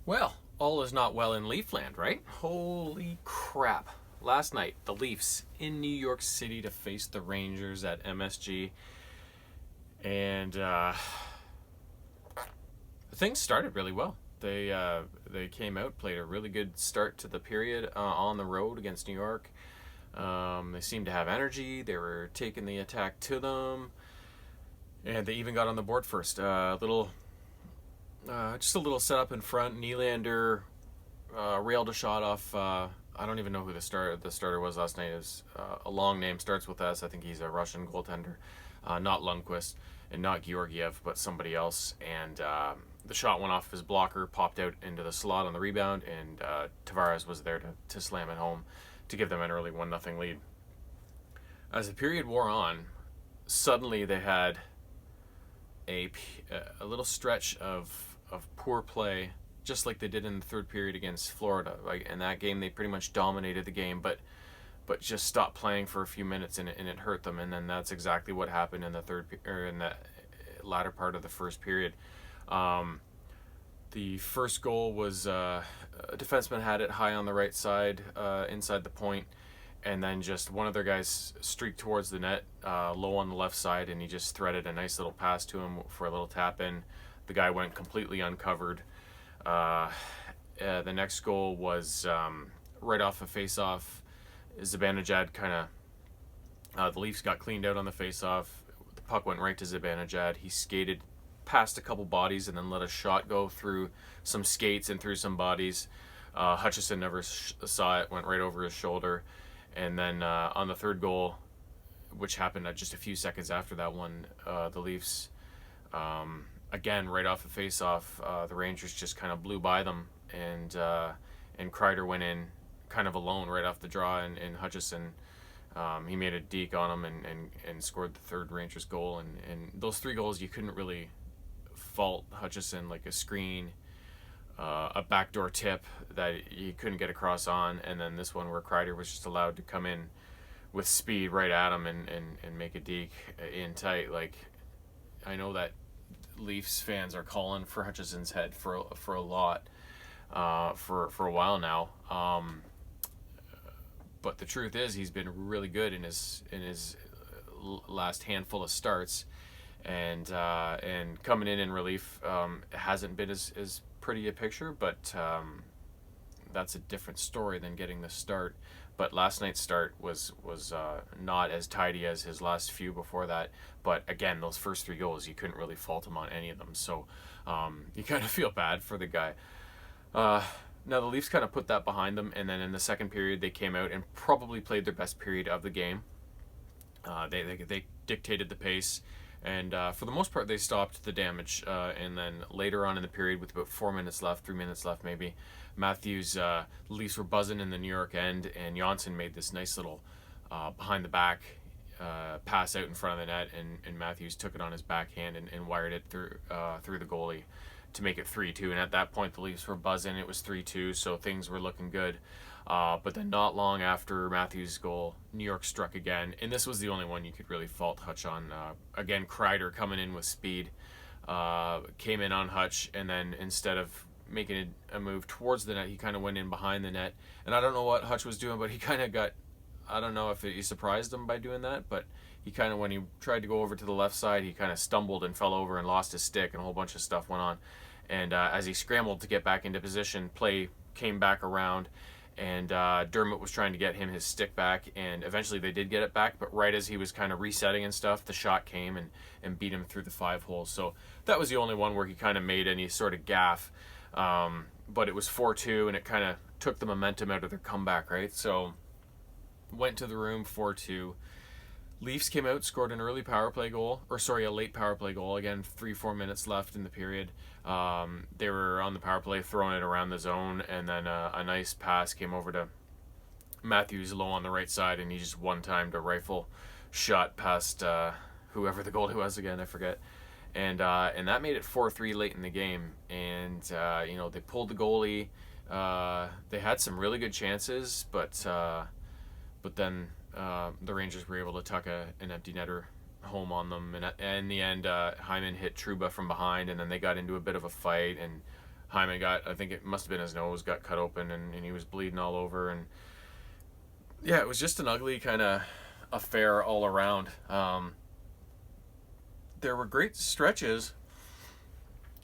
Well, all is not well in Leafland, right? Holy crap. Last night, the Leafs in New York City to face the Rangers at MSG. And things started really well. They came out, played a really good start to the period on the road against New York. They seemed to have energy. They were taking the attack to them. And they even got on the board first. Just a little setup in front. Nylander railed a shot off. I don't even know who the starter was last night. Is a long name, starts with S. I think he's a Russian goaltender, not Lundqvist and not Georgiev, but somebody else. And the shot went off his blocker, popped out into the slot on the rebound, and Tavares was there to slam it home to give them an early 1-0 lead. As the period wore on, suddenly they had a little stretch of poor play, just like they did in the third period against Florida. Like in that game, they pretty much dominated the game, but just stopped playing for a few minutes, and it hurt them. And then that's exactly what happened in the latter part of the first period. The first goal was a defenseman had it high on the right side, inside the point, and then just one of their guys streaked towards the net, low on the left side, and he just threaded a nice little pass to him for a little tap in. The guy went completely uncovered. The next goal was right off a face-off. Zibanejad the Leafs got cleaned out on the face-off. The puck went right to Zibanejad. He skated past a couple bodies and then let a shot go through some skates and through some bodies. Hutchison never saw it, went right over his shoulder. And then on the third goal, which happened just a few seconds after that one, the Leafs, again, right off the face-off, the Rangers just kind of blew by them, and Kreider went in kind of alone right off the draw, and Hutchison, he made a deke on him and scored the third Rangers goal. And those three goals, you couldn't really fault Hutchison, like a screen, a backdoor tip that he couldn't get across on, and then this one where Kreider was just allowed to come in with speed right at him and make a deke in tight. Like, I know that Leafs fans are calling for Hutchison's head for a lot, for a while now. But the truth is, he's been really good in his last handful of starts, and coming in relief hasn't been as pretty a picture, but that's a different story than getting the start. But last night's start was not as tidy as his last few before that. But again, those first three goals, you couldn't really fault him on any of them. So you kind of feel bad for the guy. Now the Leafs kind of put that behind them, and then in the second period, they came out and probably played their best period of the game. They dictated the pace, and for the most part, they stopped the damage. And then later on in the period, with about 4 minutes left, 3 minutes left maybe, Matthews, Leafs were buzzing in the New York end, and Johnsson made this nice little behind the back pass out in front of the net, and Matthews took it on his backhand and wired it through the goalie to make it 3-2. And at that point, the Leafs were buzzing. It was 3-2, so things were looking good. But then not long after Matthews' goal, New York struck again, and this was the only one you could really fault Hutch on. Again, Kreider coming in with speed, came in on Hutch, and then instead of making a move towards the net, he kind of went in behind the net. And I don't know what Hutch was doing, but he kind of got, I don't know if he surprised him by doing that, but he kind of, when he tried to go over to the left side, he kind of stumbled and fell over and lost his stick, and a whole bunch of stuff went on. And as he scrambled to get back into position, play came back around, and Dermott was trying to get him his stick back, and eventually they did get it back, but right as he was kind of resetting and stuff, the shot came and beat him through the 5 holes. So that was the only one where he kind of made any sort of gaffe, but it was 4-2, and it kind of took the momentum out of their comeback, right? So went to the room 4-2. Leafs came out, scored an early power play goal, a late power play goal. Again, 3-4 minutes left in the period. They were on the power play, throwing it around the zone, and then a nice pass came over to Matthews low on the right side, and he just one-timed a rifle shot past whoever the goalie was again, I forget. And that made it 4-3 late in the game. And they pulled the goalie. They had some really good chances, but then the Rangers were able to tuck an empty netter home on them, and in the end, Hyman hit Trouba from behind, and then they got into a bit of a fight, and Hyman got, I think it must have been his nose, got cut open, and he was bleeding all over. And yeah, it was just an ugly kind of affair all around. There were great stretches.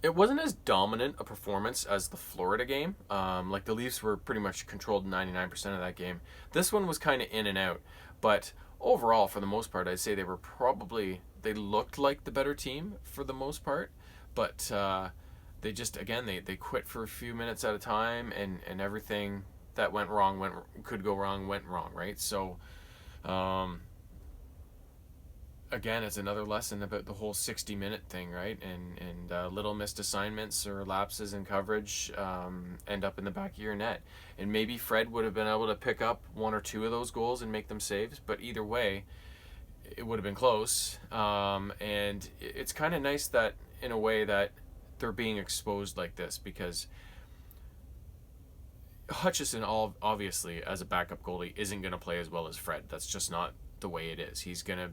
It wasn't as dominant a performance as the Florida game. Like the Leafs were pretty much controlled 99% of that game. This one was kind of in and out. But overall, for the most part, I'd say they looked like the better team for the most part. But they just, again, they quit for a few minutes at a time, and everything that went wrong, went wrong, right? So, again, it's another lesson about the whole 60-minute thing, right? And little missed assignments or lapses in coverage end up in the back of your net. And maybe Fred would have been able to pick up one or two of those goals and make them saves, but either way, it would have been close. And it's kind of nice that, in a way, that they're being exposed like this, because Hutchison, obviously, as a backup goalie, isn't going to play as well as Fred. That's just not the way it is. He's going to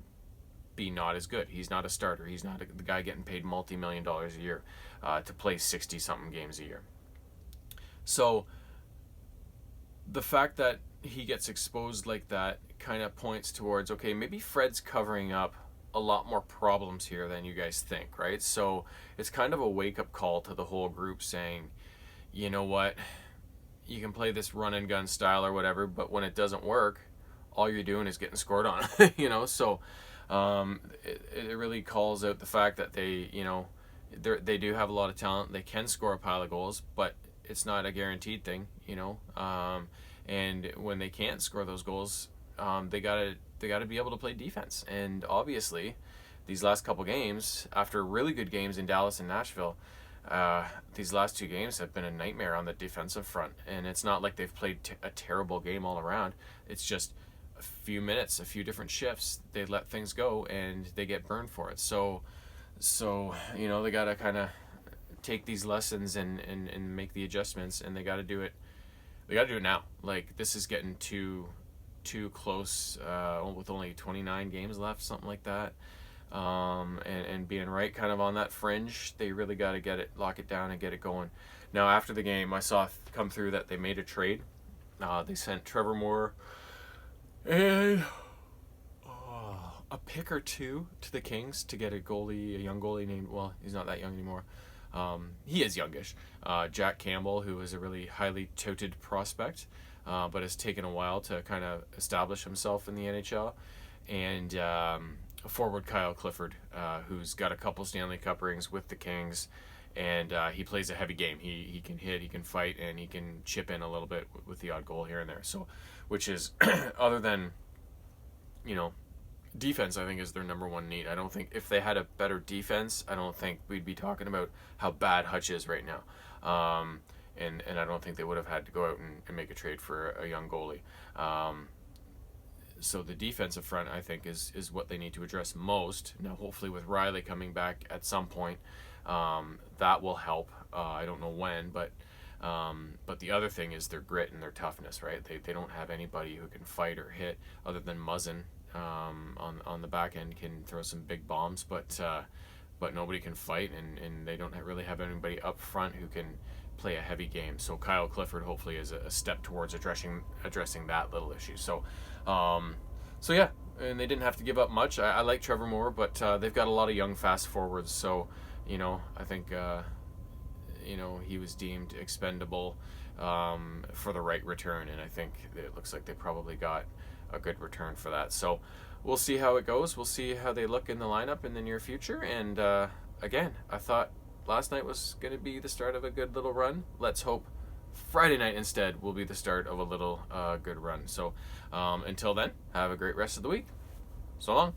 be not as good. He's not a starter. He's not the guy getting paid multi-million dollars a year to play 60-something games a year. So the fact that he gets exposed like that kind of points towards, okay, maybe Fred's covering up a lot more problems here than you guys think, right? So it's kind of a wake-up call to the whole group saying, you know what, you can play this run and gun style or whatever, but when it doesn't work, all you're doing is getting scored on. So it really calls out the fact that they do have a lot of talent. They can score a pile of goals, but it's not a guaranteed thing, and when they can't score those goals, they gotta be able to play defense. And obviously, these last couple games, after really good games in Dallas and Nashville, these last two games have been a nightmare on the defensive front. And it's not like they've played a terrible game all around. It's just a few minutes, a few different shifts, they let things go and they get burned for it. So they got to kind of take these lessons and make the adjustments, and they got to do it. They got to do it now. Like, this is getting too close with only 29 games left, something like that. And being right kind of on that fringe, they really got to lock it down and get it going. Now, after the game, I saw come through that they made a trade. They sent Trevor Moore and a pick or two to the Kings to get a young goalie named, well, he's not that young anymore. He is youngish. Jack Campbell, who is a really highly touted prospect, but has taken a while to kind of establish himself in the NHL. And forward Kyle Clifford, who's got a couple Stanley Cup rings with the Kings, and he plays a heavy game. He can hit, he can fight, and he can chip in a little bit with the odd goal here and there. So, which is, other than, defense, I think, is their number one need. I don't think, if they had a better defense, I don't think we'd be talking about how bad Hutch is right now. And I don't think they would have had to go out and make a trade for a young goalie. So the defensive front, I think, is what they need to address most. Now, hopefully with Riley coming back at some point, that will help. I don't know when, but the other thing is their grit and their toughness, right? They don't have anybody who can fight or hit other than Muzzin. On the back end can throw some big bombs, but nobody can fight, and they don't really have anybody up front who can play a heavy game. So Kyle Clifford hopefully is a step towards addressing that little issue. So yeah, and they didn't have to give up much. I like Trevor Moore, but they've got a lot of young fast forwards. So I think he was deemed expendable for the right return, and I think it looks like they probably got a good return for that. So we'll see how it goes. We'll see how they look in the lineup in the near future. And again, I thought last night was going to be the start of a good little run. Let's hope Friday night instead will be the start of a little good run. So until then, have a great rest of the week. So long.